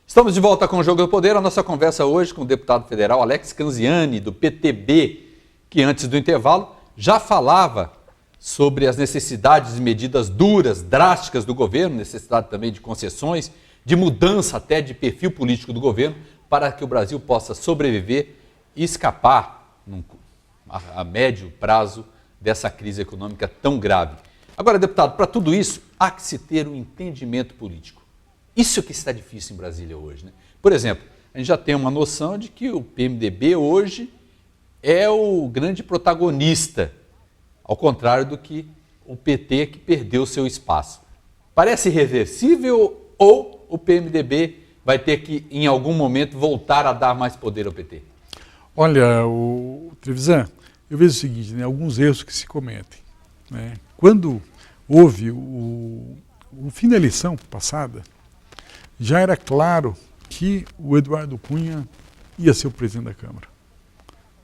Estamos de volta com o Jogo do Poder, a nossa conversa hoje com o deputado federal Alex Canziani, do PTB, que antes do intervalo já falava sobre as necessidades de medidas duras, drásticas do governo, necessidade também de concessões, de mudança até de perfil político do governo, para que o Brasil possa sobreviver e escapar a médio prazo dessa crise econômica tão grave. Agora, deputado, para tudo isso, há que se ter um entendimento político. Isso que está difícil em Brasília hoje, né? Por exemplo, a gente já tem uma noção de que o PMDB hoje é o grande protagonista, ao contrário do que o PT, que perdeu seu espaço. Parece irreversível ou o PMDB vai ter que, em algum momento, voltar a dar mais poder ao PT? Olha, o Trevisan, eu vejo o seguinte, né, alguns erros que se cometem, né? Quando houve o fim da eleição passada, já era claro que o Eduardo Cunha ia ser o presidente da Câmara,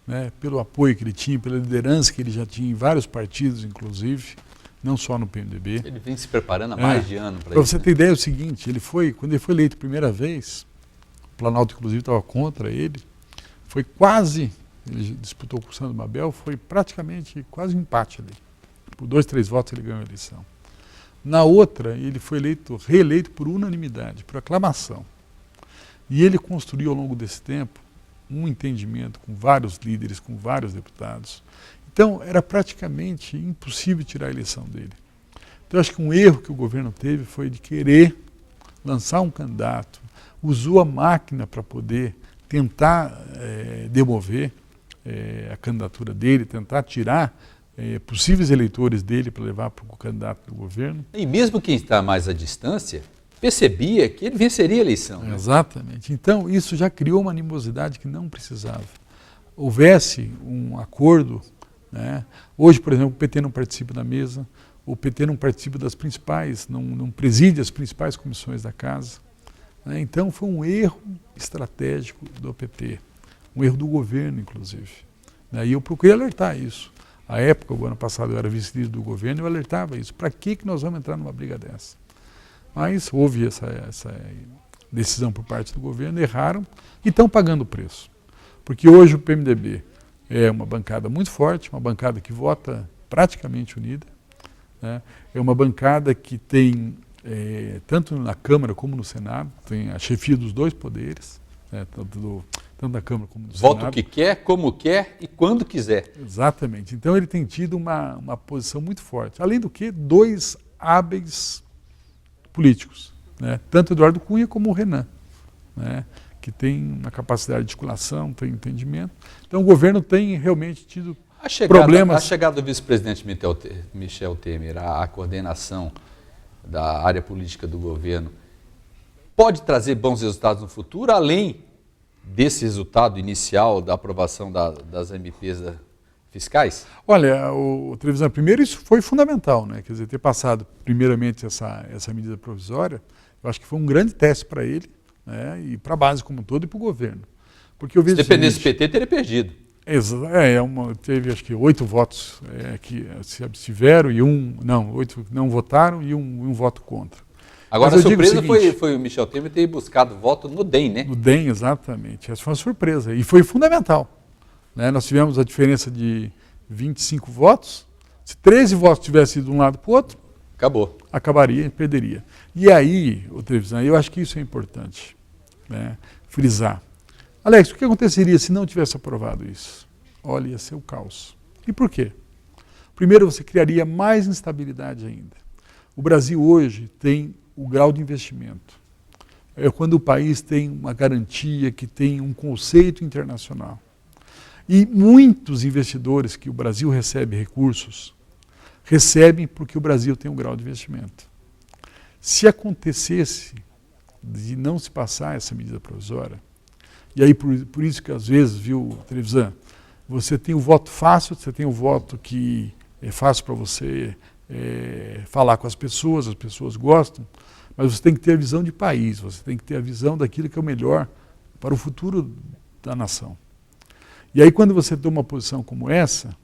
né? Pelo apoio que ele tinha, pela liderança que ele já tinha em vários partidos, inclusive, não só no PMDB. Ele vem se preparando há mais de ano para isso. Para você ter ideia, é o seguinte, quando ele foi eleito a primeira vez, o Planalto, inclusive, estava contra ele, foi quase, ele disputou com o Sandro Mabel, foi praticamente quase um empate ali. Por 2, 3 votos ele ganhou a eleição. Na outra, ele foi reeleito por unanimidade, por aclamação. E ele construiu ao longo desse tempo um entendimento com vários líderes, com vários deputados. Então, era praticamente impossível tirar a eleição dele. Então, acho que um erro que o governo teve foi de querer lançar um candidato, usou a máquina para poder tentar demover a candidatura dele, tentar tirar possíveis eleitores dele para levar para o candidato do governo. E mesmo quem está mais à distância, percebia que ele venceria a eleição. Né? Exatamente. Então, isso já criou uma animosidade que não precisava. Houvesse um acordo, né? Hoje, por exemplo, o PT não participa da mesa, o PT não participa das principais, não preside as principais comissões da casa. Né? Então, foi um erro estratégico do PT, um erro do governo, inclusive. E eu procurei alertar isso. À época, o ano passado, eu era vice-líder do governo e eu alertava isso. Para que nós vamos entrar numa briga dessa? Mas houve essa decisão por parte do governo, erraram e estão pagando o preço. Porque hoje o PMDB é uma bancada muito forte, uma bancada que vota praticamente unida, né? É uma bancada que tem, tanto na Câmara como no Senado, tem a chefia dos dois poderes, né? Tanto da Câmara como do Senado. Vota o que quer, como quer e quando quiser. Exatamente. Então ele tem tido uma posição muito forte. Além do que, 2 hábeis políticos, né? Tanto Eduardo Cunha como o Renan, né? Que tem uma capacidade de articulação, tem entendimento. Então o governo tem realmente tido problemas. A chegada do vice-presidente Michel Temer, a coordenação da área política do governo, pode trazer bons resultados no futuro, além desse resultado inicial da aprovação das MPs fiscais? Olha, o Trevisan, primeiro isso foi fundamental, né? Quer dizer, ter passado primeiramente essa medida provisória, eu acho que foi um grande teste para ele, né? E para a base como um todo e para o governo. Porque eu vejo se dependesse do PT, teria perdido. Teve acho que 8 votos que se abstiveram e 8 não votaram e um voto contra. Agora a surpresa foi o Michel Temer ter buscado voto no DEM, né? No DEM, exatamente. Essa foi uma surpresa e foi fundamental. Né? Nós tivemos a diferença de 25 votos. Se 13 votos tivessem ido de um lado para o outro, acabaria e perderia. E aí, o Trevisan, eu acho que isso é importante, né? Frisar. Alex, o que aconteceria se não tivesse aprovado isso? Olha, ia ser o caos. E por quê? Primeiro, você criaria mais instabilidade ainda. O Brasil hoje tem o grau de investimento. É quando o país tem uma garantia, que tem um conceito internacional. E muitos investidores que o Brasil recebe recursos, recebem porque o Brasil tem um grau de investimento. Se acontecesse de não se passar essa medida provisória, e aí por isso que às vezes, viu, Trevisan, você tem o voto fácil, você tem o voto que é fácil para você falar com as pessoas gostam, mas você tem que ter a visão de país, você tem que ter a visão daquilo que é o melhor para o futuro da nação. E aí quando você toma uma posição como essa,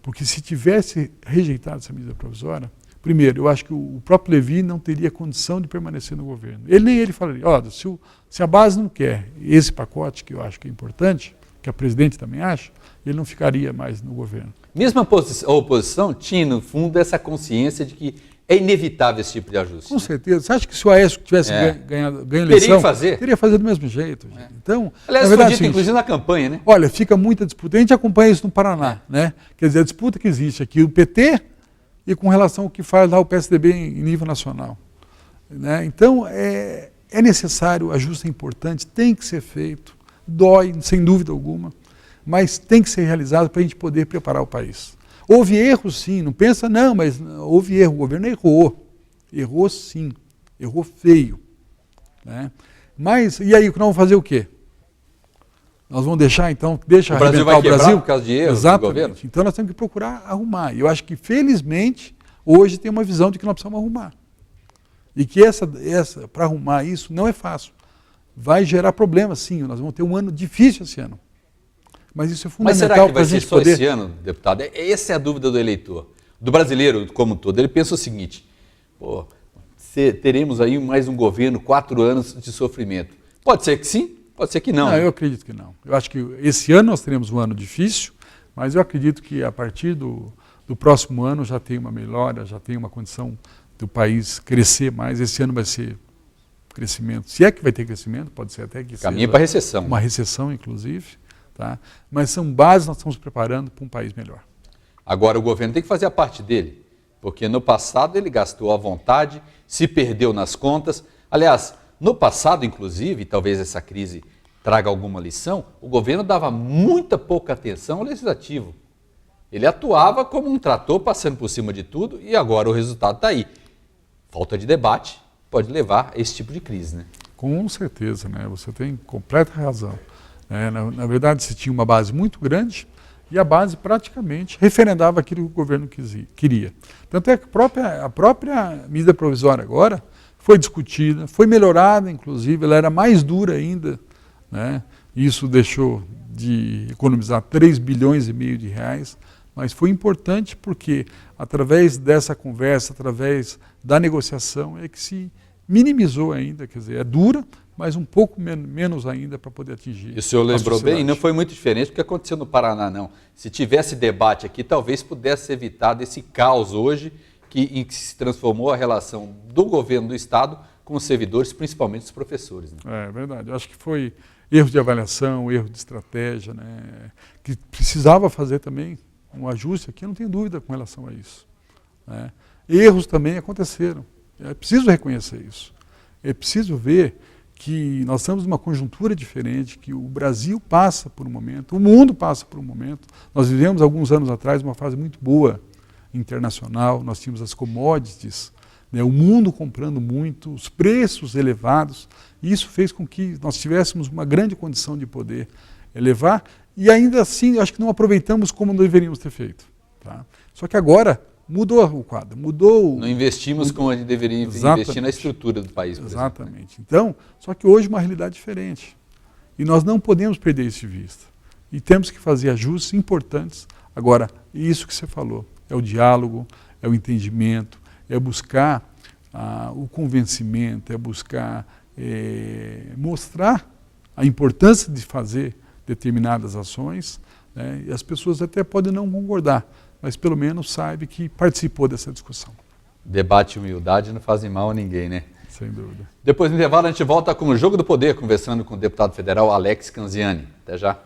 porque se tivesse rejeitado essa medida provisória, Primeiro, eu acho que o próprio Levi não teria condição de permanecer no governo. Nem ele falaria, olha, se a base não quer esse pacote, que eu acho que é importante, que a presidente também acha, ele não ficaria mais no governo. Mesmo a oposição tinha, no fundo, essa consciência de que é inevitável esse tipo de ajuste. Com certeza. Você acha que se o Aécio tivesse ganho a eleição, teria que fazer do mesmo jeito. Então, aliás, foi dito, inclusive, na campanha, né? Olha, fica muita disputa. A gente acompanha isso no Paraná, né? Quer dizer, a disputa que existe aqui, o PT e com relação ao que faz lá o PSDB em nível nacional. Né? Então, é necessário, o ajuste é importante, tem que ser feito, dói, sem dúvida alguma, mas tem que ser realizado para a gente poder preparar o país. Houve erro, sim, não pensa, não, mas houve erro, o governo errou sim, errou feio. Né? Mas, e aí, nós vamos fazer o quê? Nós vamos deixar, então, arrebentar o Brasil? Por causa de erros do governo? Então nós temos que procurar arrumar. E eu acho que, felizmente, hoje tem uma visão de que nós precisamos arrumar. E que para arrumar isso não é fácil. Vai gerar problemas, sim, nós vamos ter um ano difícil esse ano. Mas isso é fundamental para a gente poder... Mas será que vai ser só esse ano, deputado? Essa é a dúvida do eleitor, do brasileiro como um todo. Ele pensa o seguinte, teremos aí mais um governo, 4 anos de sofrimento. Pode ser que sim, pode ser que não. Não, eu acredito que não. Eu acho que esse ano nós teremos um ano difícil, mas eu acredito que a partir do próximo ano já tem uma melhora, já tem uma condição do país crescer mais. Esse ano vai ser crescimento. Se é que vai ter crescimento, pode ser até que caminho para a recessão. Uma recessão, inclusive. Tá? Mas são bases que nós estamos preparando para um país melhor. Agora o governo tem que fazer a parte dele, porque no passado ele gastou à vontade, se perdeu nas contas. Aliás, no passado, inclusive, talvez essa crise traga alguma lição, o governo dava muita pouca atenção ao legislativo. Ele atuava como um trator passando por cima de tudo e agora o resultado está aí. Falta de debate pode levar a esse tipo de crise, né? Com certeza, né? Você tem completa razão. Na verdade, se tinha uma base muito grande e a base praticamente referendava aquilo que o governo queria. Tanto é que a própria medida provisória agora foi discutida, foi melhorada, inclusive, ela era mais dura ainda. Né? Isso deixou de economizar 3 bilhões e meio de reais, mas foi importante porque, através dessa conversa, através da negociação, é que se minimizou ainda, quer dizer, é dura, mas um pouco menos ainda para poder atingir. E o senhor lembrou bem, não foi muito diferente do que aconteceu no Paraná, não. Se tivesse debate aqui, talvez pudesse ser evitado esse caos hoje em que se transformou a relação do governo do Estado com os servidores, principalmente os professores. Né? É verdade, eu acho que foi erro de avaliação, erro de estratégia, né? Que precisava fazer também um ajuste aqui, eu não tenho dúvida com relação a isso. Né? Erros também aconteceram, é preciso reconhecer isso. É preciso ver que nós estamos numa conjuntura diferente, que o Brasil passa por um momento, o mundo passa por um momento. Nós vivemos alguns anos atrás uma fase muito boa internacional, nós tínhamos as commodities, né, o mundo comprando muito, os preços elevados, e isso fez com que nós tivéssemos uma grande condição de poder elevar, e ainda assim acho que não aproveitamos como deveríamos ter feito. Tá? Só que agora mudou o quadro, mudou... Não investimos como a gente deveria investir na estrutura do país, por Exatamente. exemplo, né? Então, só que hoje é uma realidade diferente. E nós não podemos perder isso de vista. E temos que fazer ajustes importantes. Agora, isso que você falou, é o diálogo, é o entendimento, é buscar o convencimento, é buscar mostrar a importância de fazer determinadas ações, né? E as pessoas até podem não concordar, mas pelo menos sabe que participou dessa discussão. Debate e humildade não fazem mal a ninguém, né? Sem dúvida. Depois do intervalo a gente volta com o Jogo do Poder, conversando com o deputado federal Alex Canziani. Até já.